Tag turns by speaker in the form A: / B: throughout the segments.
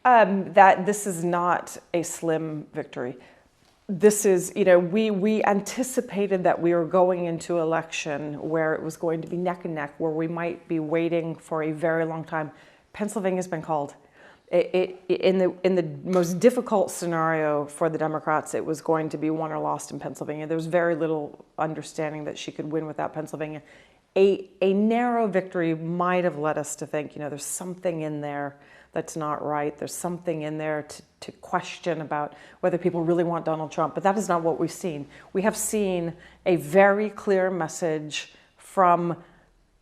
A: That this is not a slim victory. This is, we anticipated that we were going into election where it was going to be neck and neck, where we might be waiting for a very long time. Pennsylvania's been called. In the most difficult scenario for the Democrats, it was going to be won or lost in Pennsylvania. There was very little understanding that she could win without Pennsylvania. A narrow victory might have led us to think, there's something in there that's not right. There's something in there to question about whether people really want Donald Trump. But that is not what we've seen. We have seen a very clear message from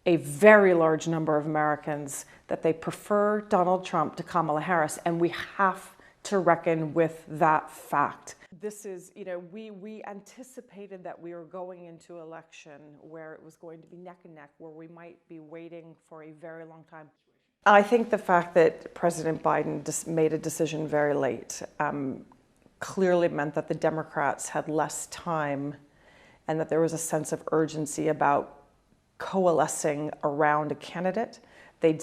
A: a very large number of Americans that they prefer Donald Trump to Kamala Harris, and we have to reckon with that fact. This is, we anticipated that we were going into election where it was going to be neck and neck, where we might be waiting for a very long time. I think the fact that President Biden just made a decision very late clearly meant that the Democrats had less time and that there was a sense of urgency about coalescing around a candidate. They'd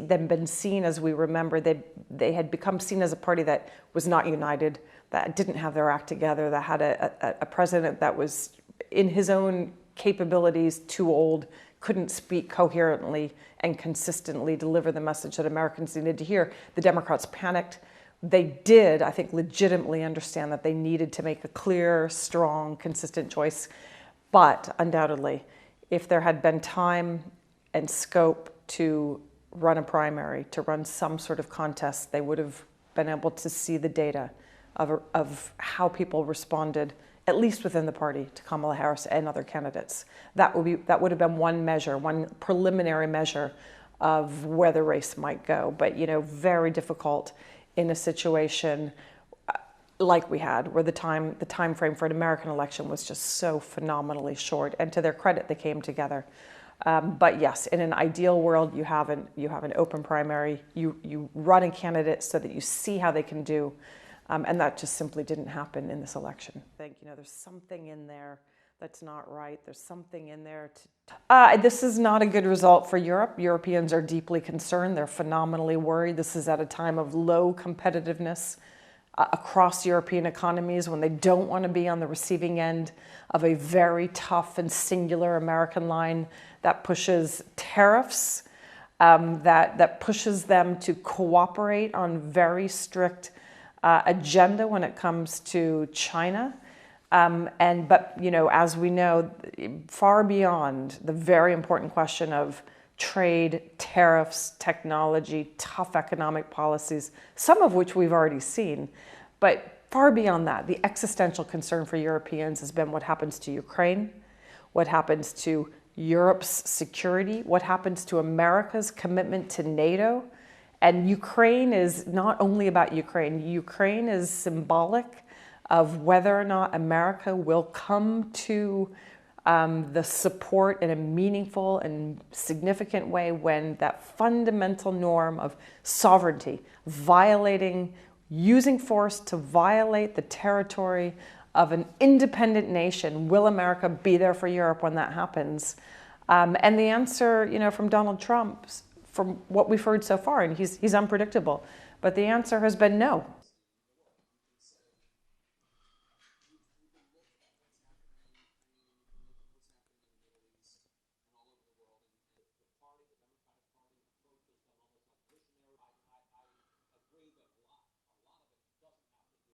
A: been seen, as we remember, they had become seen as a party that was not united, that didn't have their act together, that had a president that was, in his own capabilities, too old, couldn't speak coherently and consistently deliver the message that Americans needed to hear. The Democrats panicked. They did, I think, legitimately understand that they needed to make a clear, strong, consistent choice. But undoubtedly, if there had been time and scope to run a primary, to run some sort of contest, they would have been able to see the data of how people responded, at least within the party, to Kamala Harris and other candidates. That would have been one measure, one preliminary measure of where the race might go. But very difficult in a situation like we had, where the time frame for an American election was just so phenomenally short. And to their credit, they came together. But yes, in an ideal world, you have an open primary. You run a candidate so that you see how they can do. And that just simply didn't happen in this election. I think, there's something in there that's not right. There's something in there. This is not a good result for Europe. Europeans are deeply concerned. They're phenomenally worried. This is at a time of low competitiveness across European economies, when they don't want to be on the receiving end of a very tough and singular American line that pushes tariffs, that pushes them to cooperate on very strict agenda when it comes to China. But as we know, far beyond the very important question of trade, tariffs, technology, tough economic policies, some of which we've already seen. But far beyond that, the existential concern for Europeans has been what happens to Ukraine, what happens to Europe's security, what happens to America's commitment to NATO. And Ukraine is not only about Ukraine. Ukraine is symbolic of whether or not America will come to the support in a meaningful and significant way when that fundamental norm of sovereignty, using force to violate the territory of an independent nation, will America be there for Europe when that happens? And the answer, from Donald Trump, from what we've heard so far, and he's unpredictable, but the answer has been no.